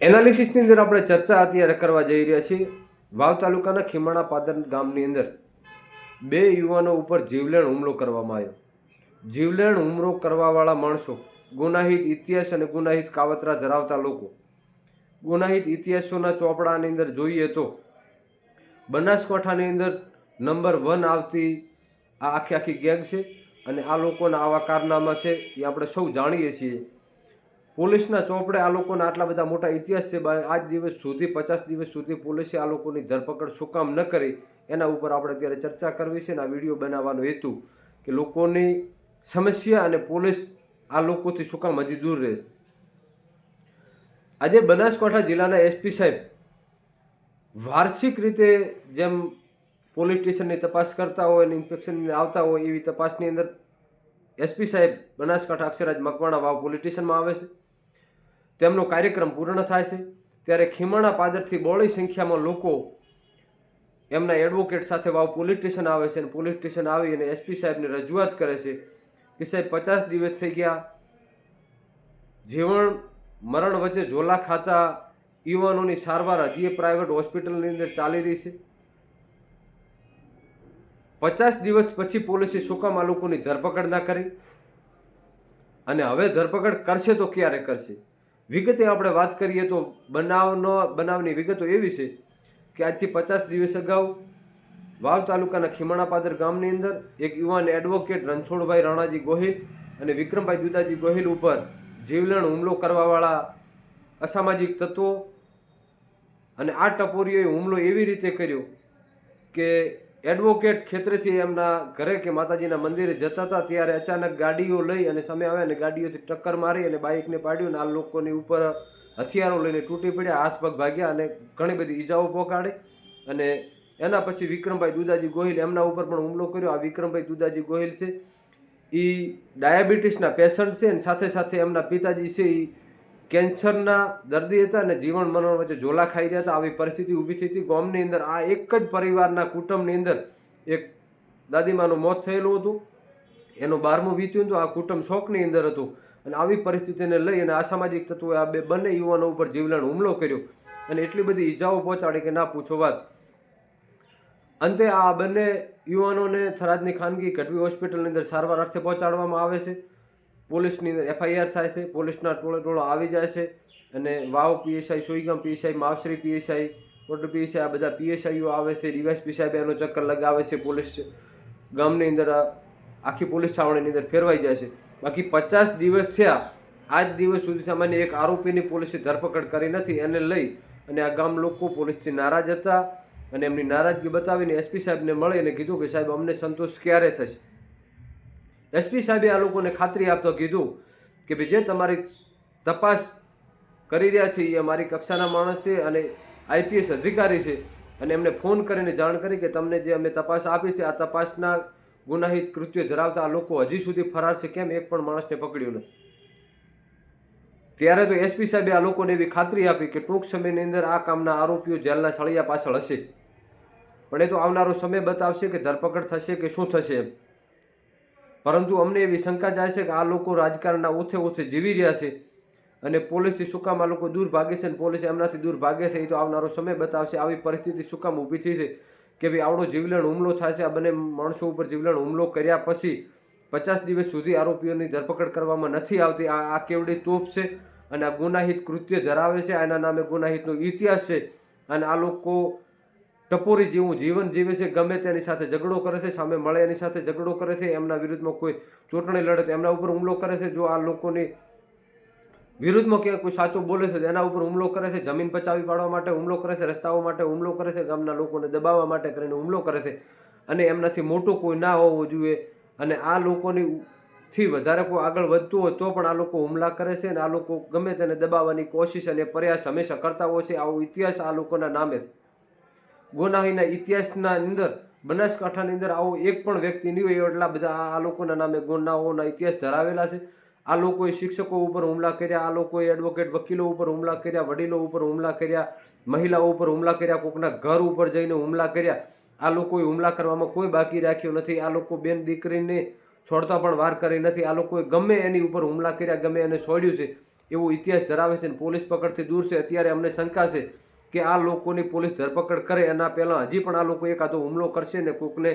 એનાલિસિસની અંદર આપણે ચર્ચા અત્યારે કરવા જઈ રહ્યા છીએ। વાવ તાલુકાના ખીમાણા પાદર ગામની અંદર બે યુવાનો ઉપર જીવલેણ હુમલો કરવામાં આવ્યો। જીવલેણ હુમલો કરવાવાળા માણસો ગુનાહિત ઇતિહાસ અને ગુનાહિત કાવતરા ધરાવતા લોકો। ગુનાહિત ઇતિહાસોના ચોપડાની અંદર જોઈએ તો બનાસકાંઠાની અંદર નંબર 1 આવતી આ આખી ગેંગ છે અને આ લોકોના આવા કારનામા છે એ આપણે સૌ જાણીએ છીએ। પોલીસના ચોપડે આ લોકોના આટલા બધા મોટા ઇતિહાસ છે, આજ દિવસ સુધી 50 દિવસ સુધી પોલીસે આ લોકોની ધરપકડ શું કામ ન કરી એના ઉપર આપણે અત્યારે ચર્ચા કરવી છે। અને આ વિડીયો બનાવવાનો હેતુ કે લોકોની સમસ્યા અને પોલીસ આ લોકોથી શું કામ હજી દૂર રહે છે। આજે બનાસકાંઠા જિલ્લાના એસપી સાહેબ વાર્ષિક રીતે જેમ પોલીસ સ્ટેશનની તપાસ કરતા હોય અને ઇન્સ્પેક્શન આવતા હોય એવી તપાસની અંદર એસપી સાહેબ બનાસકાંઠા અક્ષરાજ મકવાણા વાવ પોલીસ સ્ટેશનમાં આવે છે। તેમનો કાર્યક્રમ પૂર્ણ થાય છે ત્યારે ખીમાણા પાદરથી બહોળી સંખ્યામાં લોકો એમના એડવોકેટ સાથે વાવ પોલીસ સ્ટેશન આવે છે અને પોલીસ સ્ટેશન આવી અને એસપી સાહેબને રજૂઆત કરે છે કે સાહેબ 50 દિવસ થઈ ગયા, જીવન મરણ વચ્ચે ઝોલા ખાતા યુવાનોની સારવાર હજી પ્રાઇવેટ હોસ્પિટલની અંદર ચાલી રહી છે। 50 દિવસ પછી પોલીસે શું કામ આ લોકોની ધરપકડ ના કરી અને હવે ધરપકડ કરશે તો ક્યારે કરશે? વિગતે આપણે વાત કરીએ તો બનાવની વિગતો એવી છે કે આજથી 50 દિવસ અગાઉ વાવ તાલુકાના ખીમાણા પાદર ગામની અંદર એક યુવાન એડવોકેટ રણછોડભાઈ રાણાજી ગોહિલ અને વિક્રમભાઈ દુદાજી ગોહિલ ઉપર જીવલેણ હુમલો કરવાવાળા અસામાજિક તત્વો અને આ ટપોરીઓએ હુમલો એવી રીતે કર્યો કે એડવોકેટ ખેતરેથી એમના ઘરે કે માતાજીના મંદિરે જતા હતા ત્યારે અચાનક ગાડીઓ લઈ અને સામે આવ્યા અને ગાડીઓથી ટક્કર મારી અને બાઇકને પાડ્યું અને આ લોકોની ઉપર હથિયારો લઈને તૂટી પડ્યા, હાથ પગ ભાગ્યા અને ઘણી બધી ઈજાઓ પહોંચાડી। અને એના પછી વિક્રમભાઈ દુદાજી ગોહિલ એમના ઉપર પણ હુમલો કર્યો। આ વિક્રમભાઈ દુદાજી ગોહિલ છે એ ડાયાબિટીસના પેશન્ટ છે અને સાથે સાથે એમના પિતાજી છે એ કેન્સરના દર્દી હતા અને જીવન મરણ વચ્ચે ઝોલા ખાઈ રહ્યા હતા। આવી પરિસ્થિતિ ઊભી થઈ હતી ગામની અંદર। આ એક જ પરિવારના કુટુંબની અંદર એક દાદીમાનું મોત થયેલું હતું, એનું 12મું વીત્યું હતું। આ કુટુંબ શોકની અંદર હતું અને આવી પરિસ્થિતિને લઈ અને અસામાજિક તત્વોએ આ બંને યુવાનો ઉપર જીવલેણ હુમલો કર્યો અને એટલી બધી ઈજાઓ પહોંચાડી કે ના પૂછો વાત। અંતે આ બંને યુવાનોને થરાદની ખાનગી ગઢવી હોસ્પિટલની અંદર સારવાર અર્થે પહોંચાડવામાં આવે છે। પોલીસની અંદર FIR થાય છે, પોલીસના ટોળો આવી જાય છે અને વાવ PSI, સોઈગામ PSI, માવશ્રી PSI, કોટ PSI આ બધા PSIઓ આવે છે। DYSP સાહેબ એનો ચક્કર લગાવે છે, પોલીસ ગામની અંદર આખી પોલીસ છાવણીની અંદર ફેરવાઈ જાય છે। બાકી 50 દિવસ થયા, આજ દિવસ સુધી સામાન્ય એક આરોપીની પોલીસે ધરપકડ કરી નથી। એને લઈ અને આ ગામ લોકો પોલીસથી નારાજ હતા અને એમની નારાજગી બતાવીને એસપી સાહેબને મળી અને કીધું કે સાહેબ અમને સંતોષ ક્યારે થશે? એસપી સાહેબે આ લોકોને ખાતરી આપતો કીધું કે ભાઈ જે તમારી તપાસ કરી રહ્યા છે એ અમારી કક્ષાના માણસ છે અને IPS અધિકારી છે અને એમને ફોન કરીને જાણ કરી કે તમને જે અમે તપાસ આપી છે આ તપાસના ગુનાહિત કૃત્ય ધરાવતા આ લોકો હજી સુધી ફરાર છે, કેમ એક પણ માણસને પકડ્યું નથી? ત્યારે તો એસપી સાહેબે આ લોકોને એવી ખાતરી આપી કે ટૂંક સમયની અંદર આ કામના આરોપીઓ જેલના સળિયા પાછળ હશે, પણ એ તો આવનારો સમય બતાવશે કે ધરપકડ થશે કે શું થશે એમ। પરંતુ અમને એવી શંકા જાય છે કે આ લોકો રાજકારણના ઓથે જીવી રહ્યા છે અને પોલીસથી શું કામ આ લોકો દૂર ભાગે છે અને પોલીસ એમનાથી દૂર ભાગે છે એ તો આવનારો સમય બતાવશે। આવી પરિસ્થિતિ શું કામ ઊભી થઈ છે કે ભાઈ આવડો જીવલેણ હુમલો થાય છે? આ બંને માણસો ઉપર જીવલેણ હુમલો કર્યા પછી 50 દિવસ સુધી આરોપીઓની ધરપકડ કરવામાં નથી આવતી। આ કેવડી તોપ છે અને આ ગુનાહિત કૃત્ય ધરાવે છે, આના નામે ગુનાહિતનો ઇતિહાસ છે અને આ લોકો ટપોરી જેવું જીવન જીવે છે, ગમે તેની સાથે ઝઘડો કરે છે, સામે મળે એની સાથે ઝઘડો કરે છે, એમના વિરુદ્ધમાં કોઈ ચૂંટણી લડે તો એમના ઉપર હુમલો કરે છે, જો આ લોકોની વિરુદ્ધમાં ક્યાંક કોઈ સાચું બોલે છે તો એના ઉપર હુમલો કરે છે, જમીન પચાવી પાડવા માટે હુમલો કરે છે, રસ્તાઓ માટે હુમલો કરે છે, ગામના લોકોને દબાવવા માટે કરીને હુમલો કરે છે અને એમનાથી મોટું કોઈ ના હોવું જોઈએ અને આ લોકોની થી વધારે કોઈ આગળ વધતું હોય તો પણ આ લોકો હુમલા કરે છે અને આ લોકો ગમે તેને દબાવવાની કોશિશ અને પ્રયાસ હંમેશા કરતા હોય છે। આવો ઇતિહાસ આ લોકોના નામે છે। ગુનાહીના ઇતિહાસના અંદર બનાસકાંઠાની અંદર આવો એક પણ વ્યક્તિ નહીં હોય એટલા બધા આ લોકોના નામે ગુનાઓના ઇતિહાસ ધરાવેલા છે। આ લોકોએ શિક્ષકો ઉપર હુમલા કર્યા, આ લોકોએ એડવોકેટ વકીલો ઉપર હુમલા કર્યા, વડીલો ઉપર હુમલા કર્યા, મહિલાઓ ઉપર હુમલા કર્યા, કોઈકના ઘર ઉપર જઈને હુમલા કર્યા। આ લોકોએ હુમલા કરવામાં કોઈ બાકી રાખ્યું નથી। આ લોકો બેન દીકરીને છોડતા પણ વાર કરી નથી। આ લોકોએ ગમે એની ઉપર હુમલા કર્યા, ગમે એને છોડ્યું છે। એવો ઇતિહાસ ધરાવે છે અને પોલીસ પકડથી દૂર છે. અત્યારે અમને શંકા છે કે આ લોકોની પોલીસ ધરપકડ કરે એના પહેલાં હજી પણ આ લોકો એકાદો હુમલો કરશે ને કોકને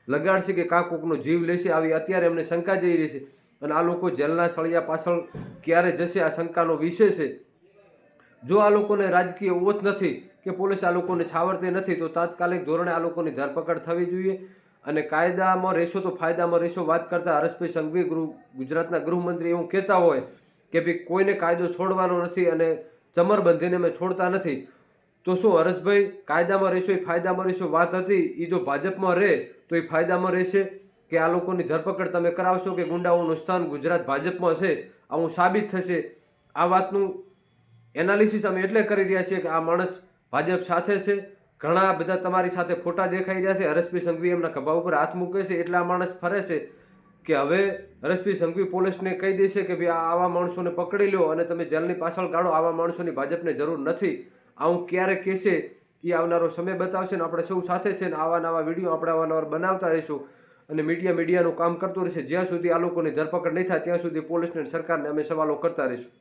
લગાડશે કે કાં કોકનો જીવ લેશે, આવી અત્યારે અમને શંકા જઈ રહી છે. અને આ લોકો જેલના સળિયા પાછળ ક્યારે જશે, આ શંકાનો વિષય છે. જો આ લોકોને રાજકીય ઓથ નથી કે પોલીસ આ લોકોને છાવરતી નથી તો તાત્કાલિક ધોરણે આ લોકોની ધરપકડ થવી જોઈએ. અને કાયદામાં રહેશો તો ફાયદામાં રહેશો વાત કરતા હરેશભાઈ સંઘવી ગુજરાતના ગૃહમંત્રી એવું કહેતા હોય કે ભાઈ કોઈને કાયદો છોડવાનો નથી અને ચમરબંધીને અમે છોડતા નથી, તો શું હરેશભાઈ કાયદામાં રહેશો એ ફાયદામાં રહેશો વાત હતી, એ જો ભાજપમાં રહે તો એ ફાયદામાં રહેશે કે આ લોકોની ધરપકડ તમે કરાવશો કે ગુંડાઓનું સ્થાન ગુજરાત ભાજપમાં છે આવું સાબિત થશે. આ વાતનું એનાલિસિસ અમે એટલે કરી રહ્યા છીએ કે આ માણસ ભાજપ સાથે છે, ઘણા બધા તમારી સાથે ફોટા દેખાઈ રહ્યા છે, હરેશભાઈ સંઘવી એમના ખભા ઉપર હાથ મૂકે છે એટલે આ માણસ ફરે છે કે હવે હરેશભાઈ સંઘવી પોલીસને કહી દેશે કે ભાઈ આવા માણસોને પકડી લો અને તમે જેલની પાછળ કાઢો, આવા માણસોની ભાજપને જરૂર નથી. આવું ક્યારે કહેશે એ આવનારો સમય બતાવશે ને આપણે સૌ સાથે છે ને આવા નવા વિડીયો આપણે અવારનવાર બનાવતા રહીશું અને મીડિયાનું કામ કરતું રહેશે. જ્યાં સુધી આ લોકોની ધરપકડ નહીં થાય ત્યાં સુધી પોલીસને સરકારને અમે સવાલો કરતા રહીશું.